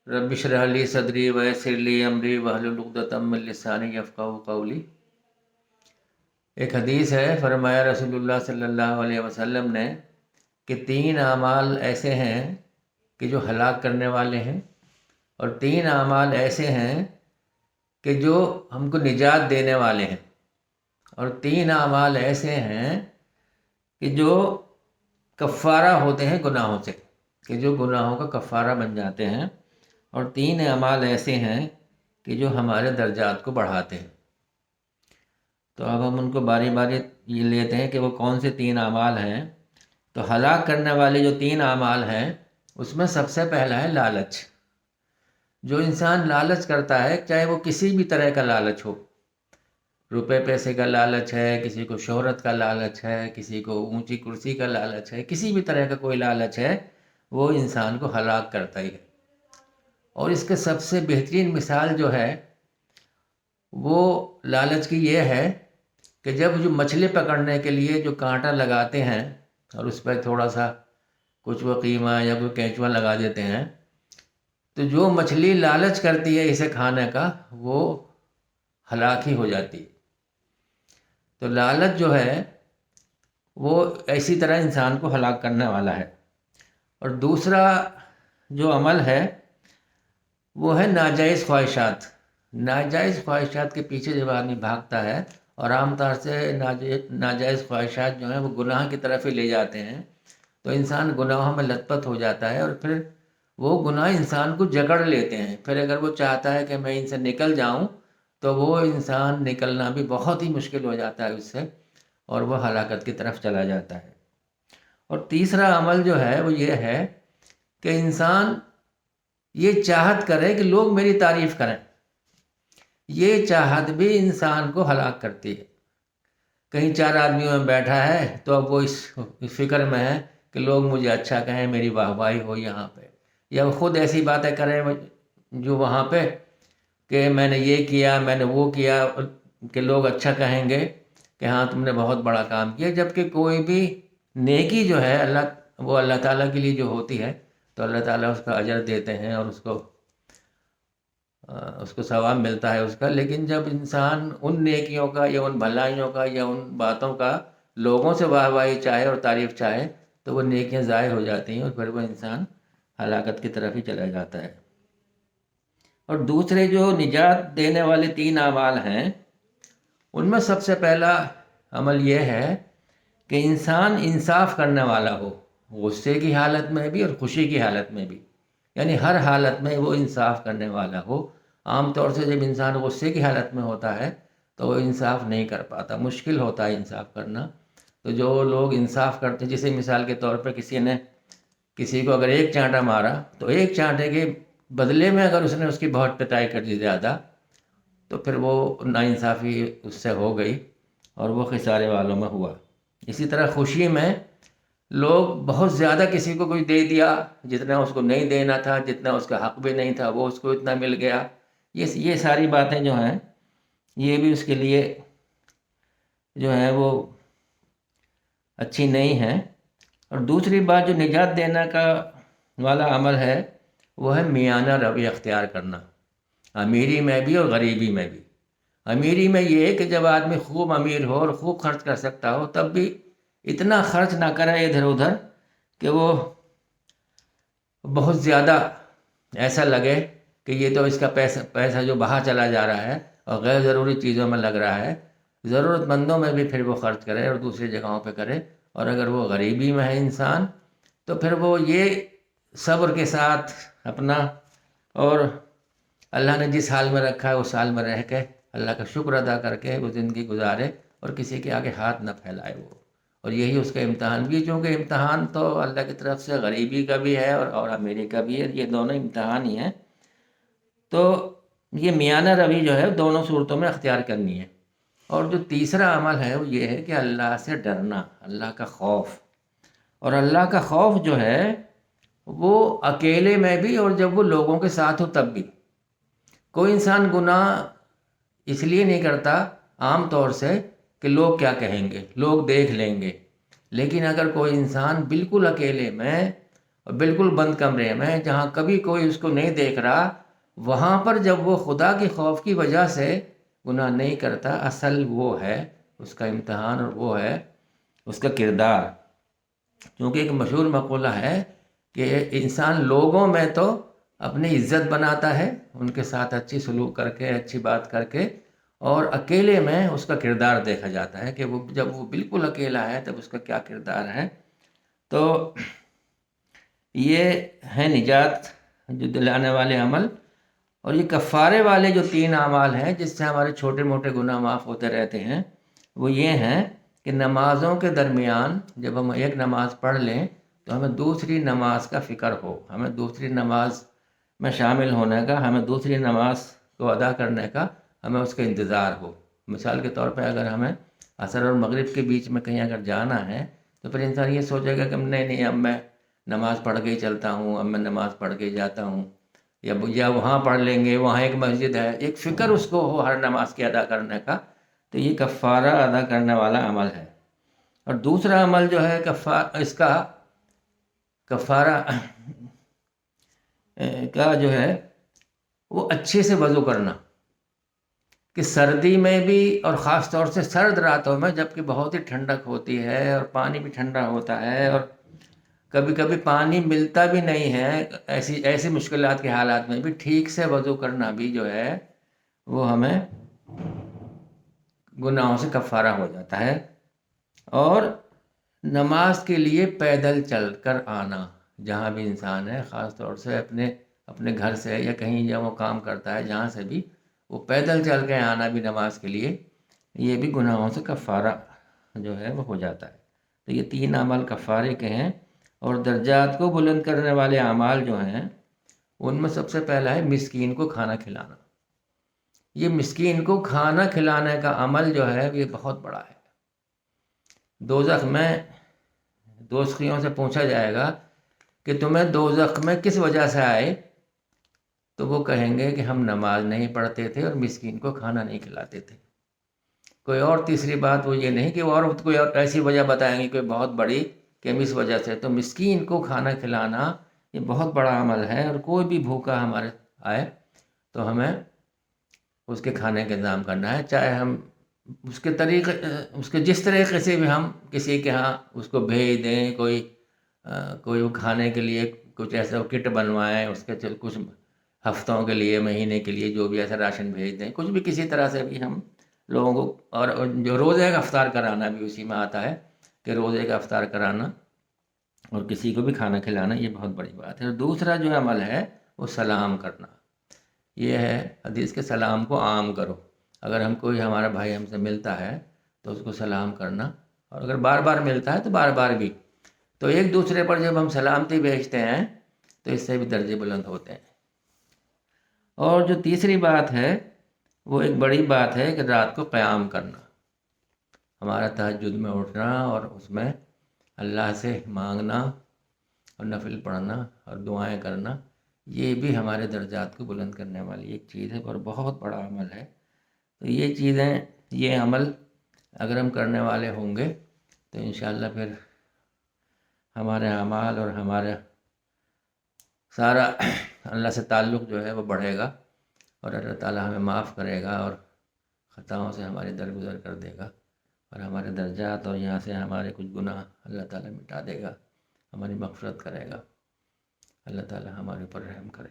رب اشرح لی صدری ویسر لی امری واحلل عقدۃ من لسانی یفقہوا قولی۔ ایک حدیث ہے، فرمایا رسول اللہ صلی اللہ علیہ وسلم نے کہ 3 اعمال ایسے ہیں کہ جو ہلاک کرنے والے ہیں، اور 3 اعمال ایسے ہیں کہ جو ہم کو نجات دینے والے ہیں، اور 3 اعمال ایسے ہیں کہ جو کفارہ ہوتے ہیں گناہوں سے، کہ جو گناہوں کا کفارہ بن جاتے ہیں، اور 3 اعمال ایسے ہیں کہ جو ہمارے درجات کو بڑھاتے ہیں۔ تو اب ہم ان کو باری باری یہ لیتے ہیں کہ وہ کون سے 3 اعمال ہیں۔ تو ہلاک کرنے والے جو 3 اعمال ہیں، اس میں سب سے پہلا ہے لالچ۔ جو انسان لالچ کرتا ہے، چاہے وہ کسی بھی طرح کا لالچ ہو، روپے پیسے کا لالچ ہے، کسی کو شہرت کا لالچ ہے، کسی کو اونچی کرسی کا لالچ ہے، کسی بھی طرح کا کوئی لالچ ہے، وہ انسان کو ہلاک کرتا ہی ہے۔ اور اس کے سب سے بہترین مثال جو ہے وہ لالچ کی یہ ہے کہ جب جو مچھلی پکڑنے کے لیے جو کانٹا لگاتے ہیں اور اس پہ تھوڑا سا کچھ وہ قیمہ یا کوئی کینچوا لگا دیتے ہیں، تو جو مچھلی لالچ کرتی ہے اسے کھانے کا، وہ ہلاک ہی ہو جاتی ہے۔ تو لالچ جو ہے وہ ایسی طرح انسان کو ہلاک کرنے والا ہے۔ اور دوسرا جو عمل ہے وہ ہے ناجائز خواہشات۔ ناجائز خواہشات کے پیچھے جب آدمی بھاگتا ہے، اور عام طور سے ناجائز خواہشات جو ہیں وہ گناہ کی طرف ہی لے جاتے ہیں، تو انسان گناہوں میں لت پت ہو جاتا ہے، اور پھر وہ گناہ انسان کو جکڑ لیتے ہیں۔ پھر اگر وہ چاہتا ہے کہ میں ان سے نکل جاؤں، تو وہ انسان نکلنا بھی بہت ہی مشکل ہو جاتا ہے اس سے، اور وہ ہلاکت کی طرف چلا جاتا ہے۔ اور تیسرا عمل جو ہے وہ یہ ہے کہ انسان یہ چاہت کرے کہ لوگ میری تعریف کریں۔ یہ چاہت بھی انسان کو ہلاک کرتی ہے۔ کہیں 4 آدمیوں میں بیٹھا ہے تو اب وہ اس فکر میں ہے کہ لوگ مجھے اچھا کہیں، میری واہ واہی ہو یہاں پہ، یا وہ خود ایسی باتیں کریں جو وہاں پہ کہ میں نے یہ کیا، میں نے وہ کیا، کہ لوگ اچھا کہیں گے کہ ہاں تم نے بہت بڑا کام کیا۔ جبکہ کوئی بھی نیکی جو ہے وہ اللہ تعالیٰ کے لیے جو ہوتی ہے، تو اللہ تعالیٰ اس کا اجر دیتے ہیں اور اس کو ثواب ملتا ہے اس کا۔ لیکن جب انسان ان نیکیوں کا یا ان بھلائیوں کا یا ان باتوں کا لوگوں سے واہ واہی چاہے اور تعریف چاہے، تو وہ نیکیاں ضائع ہو جاتی ہیں، اور پھر وہ انسان ہلاکت کی طرف ہی چلا جاتا ہے۔ اور دوسرے جو نجات دینے والے 3 اعمال ہیں، ان میں سب سے پہلا عمل یہ ہے کہ انسان انصاف کرنے والا ہو، غصے کی حالت میں بھی اور خوشی کی حالت میں بھی، یعنی ہر حالت میں وہ انصاف کرنے والا ہو۔ عام طور سے جب انسان غصے کی حالت میں ہوتا ہے تو وہ انصاف نہیں کر پاتا، مشکل ہوتا ہے انصاف کرنا۔ تو جو لوگ انصاف کرتے ہیں، جیسے مثال کے طور پر کسی کو اگر ایک چانٹا مارا، تو ایک چانٹے کے بدلے میں اگر اس نے اس کی بہت پٹائی کر دی زیادہ، تو پھر وہ ناانصافی اس سے ہو گئی، اور وہ خسارے والوں میں ہوا۔ اسی طرح خوشی میں لوگ بہت زیادہ کسی کو کوئی دے دیا، جتنا اس کو نہیں دینا تھا، جتنا اس کا حق بھی نہیں تھا، وہ اس کو اتنا مل گیا۔ یہ ساری باتیں جو ہیں، یہ بھی اس کے لیے جو ہے وہ اچھی نہیں ہیں۔ اور دوسری بات جو نجات دینا کا والا عمل ہے، وہ ہے میانہ روی اختیار کرنا، امیری میں بھی اور غریبی میں بھی۔ امیری میں یہ ہے کہ جب آدمی خوب امیر ہو اور خوب خرچ کر سکتا ہو، تب بھی اتنا خرچ نہ کرے ادھر ادھر کہ وہ بہت زیادہ ایسا لگے کہ یہ تو اس کا پیسہ جو بہا چلا جا رہا ہے اور غیر ضروری چیزوں میں لگ رہا ہے۔ ضرورت مندوں میں بھی پھر وہ خرچ کرے اور دوسری جگہوں پہ کرے۔ اور اگر وہ غریبی میں ہے انسان، تو پھر وہ یہ صبر کے ساتھ اپنا، اور اللہ نے جس حال میں رکھا ہے اس حال میں رہ کے اللہ کا شکر ادا کر کے وہ زندگی گزارے، اور کسی کے آگے ہاتھ نہ پھیلائے وہ۔ اور یہی اس کا امتحان بھی، چونکہ امتحان تو اللہ کی طرف سے غریبی کا بھی ہے اور امیری کا بھی ہے، یہ دونوں امتحان ہی ہیں۔ تو یہ میانہ روی جو ہے دونوں صورتوں میں اختیار کرنی ہے۔ اور جو تیسرا عمل ہے وہ یہ ہے کہ اللہ سے ڈرنا، اللہ کا خوف۔ اور اللہ کا خوف جو ہے وہ اکیلے میں بھی اور جب وہ لوگوں کے ساتھ ہو تب بھی۔ کوئی انسان گناہ اس لیے نہیں کرتا عام طور سے کہ لوگ کیا کہیں گے، لوگ دیکھ لیں گے۔ لیکن اگر کوئی انسان بالکل اکیلے میں اور بالکل بند کمرے میں جہاں کبھی کوئی اس کو نہیں دیکھ رہا، وہاں پر جب وہ خدا کے خوف کی وجہ سے گناہ نہیں کرتا، اصل وہ ہے اس کا امتحان اور وہ ہے اس کا کردار. کیونکہ ایک مشہور مقولہ ہے کہ انسان لوگوں میں تو اپنی عزت بناتا ہے، ان کے ساتھ اچھی سلوک کر کے، اچھی بات کر کے، اور اکیلے میں اس کا کردار دیکھا جاتا ہے کہ وہ جب وہ بالکل اکیلا ہے تب اس کا کیا کردار ہے. تو یہ ہے نجات جو دلانے والے عمل. اور یہ کفارے والے جو 3 اعمال ہیں جس سے ہمارے چھوٹے موٹے گناہ معاف ہوتے رہتے ہیں، وہ یہ ہیں کہ نمازوں کے درمیان جب ہم ایک نماز پڑھ لیں تو ہمیں دوسری نماز کا فکر ہو، ہمیں دوسری نماز میں شامل ہونے کا، ہمیں دوسری نماز کو ادا کرنے کا ہمیں اس کا انتظار ہو. مثال کے طور پہ اگر ہمیں عصر اور مغرب کے بیچ میں کہیں اگر جانا ہے تو پھر انسان یہ سوچے گا کہ نہیں اب میں نماز پڑھ کے ہی چلتا ہوں، اب میں نماز پڑھ کے ہی جاتا ہوں، یا وہاں پڑھ لیں گے، وہاں ایک مسجد ہے، ایک فکر اس کو ہو ہر نماز کے ادا کرنے کا. تو یہ کفارہ ادا کرنے والا عمل ہے. اور دوسرا عمل جو ہے اس کا کفارہ کا جو ہے وہ اچھے سے وضو کرنا، کہ سردی میں بھی اور خاص طور سے سرد راتوں میں جب کہ بہت ہی ٹھنڈک ہوتی ہے اور پانی بھی ٹھنڈا ہوتا ہے اور کبھی کبھی پانی ملتا بھی نہیں ہے، ایسی مشکلات کے حالات میں بھی ٹھیک سے وضو کرنا بھی جو ہے وہ ہمیں گناہوں سے کفارہ ہو جاتا ہے. اور نماز کے لیے پیدل چل کر آنا، جہاں بھی انسان ہے، خاص طور سے اپنے گھر سے یا کہیں جب وہ کام کرتا ہے جہاں سے بھی، وہ پیدل چل کے آنا بھی نماز کے لیے، یہ بھی گناہوں سے کفارہ جو ہے وہ ہو جاتا ہے. تو یہ 3 اعمال کفارے کے ہیں. اور درجات کو بلند کرنے والے اعمال جو ہیں ان میں سب سے پہلا ہے مسکین کو کھانا کھلانا. یہ مسکین کو کھانا کھلانے کا عمل جو ہے یہ بہت بڑا ہے. دوزخ میں دوزخیوں سے پوچھا جائے گا کہ تمہیں دوزخ میں کس وجہ سے آئے، تو وہ کہیں گے کہ ہم نماز نہیں پڑھتے تھے اور مسکین کو کھانا نہیں کھلاتے تھے. کوئی اور تیسری بات وہ یہ نہیں کہ وہ اور کوئی اور ایسی وجہ بتائیں گے کوئی بہت بڑی کہ ہم اس وجہ سے. تو مسکین کو کھانا کھلانا یہ بہت بڑا عمل ہے. اور کوئی بھی بھوکا ہمارے آئے تو ہمیں اس کے کھانے کا انتظام کرنا ہے، چاہے ہم اس کے جس طریقے سے بھی ہم کسی کے ہاں اس کو بھیج دیں، کوئی وہ کھانے کے لیے کچھ ایسا کٹ بنوائیں، اس کے کچھ ہفتوں کے لیے، مہینے کے لیے جو بھی ایسا راشن بھیج دیں، کچھ بھی کسی طرح سے بھی ہم لوگوں کو. اور جو روزے کا افطار کرانا بھی اسی میں آتا ہے کہ روزے کا افطار کرانا اور کسی کو بھی کھانا کھلانا یہ بہت بڑی بات ہے. اور دوسرا جو عمل ہے وہ سلام کرنا. یہ ہے حدیث کے سلام کو عام کرو. اگر کوئی ہمارا بھائی ہم سے ملتا ہے تو اس کو سلام کرنا، اور اگر بار بار ملتا ہے تو بار بار بھی. تو ایک دوسرے پر جب ہم سلامتی بھیجتے ہیں تو اس سے بھی درجے بلند ہوتے ہیں. اور جو تیسری بات ہے وہ ایک بڑی بات ہے کہ رات کو قیام کرنا، ہمارا تہجد میں اٹھنا اور اس میں اللہ سے مانگنا اور نفل پڑھنا اور دعائیں کرنا، یہ بھی ہمارے درجات کو بلند کرنے والی ایک چیز ہے اور بہت بڑا عمل ہے. تو یہ چیزیں، یہ عمل اگر ہم کرنے والے ہوں گے تو انشاءاللہ پھر ہمارے اعمال اور ہمارا سارا اللہ سے تعلق جو ہے وہ بڑھے گا، اور اللہ تعالیٰ ہمیں معاف کرے گا اور خطاؤں سے ہماری درگزر کر دے گا، اور ہمارے درجات اور یہاں سے ہمارے کچھ گناہ اللہ تعالیٰ مٹا دے گا، ہماری مغفرت کرے گا. اللہ تعالیٰ ہمارے اوپر رحم کرے.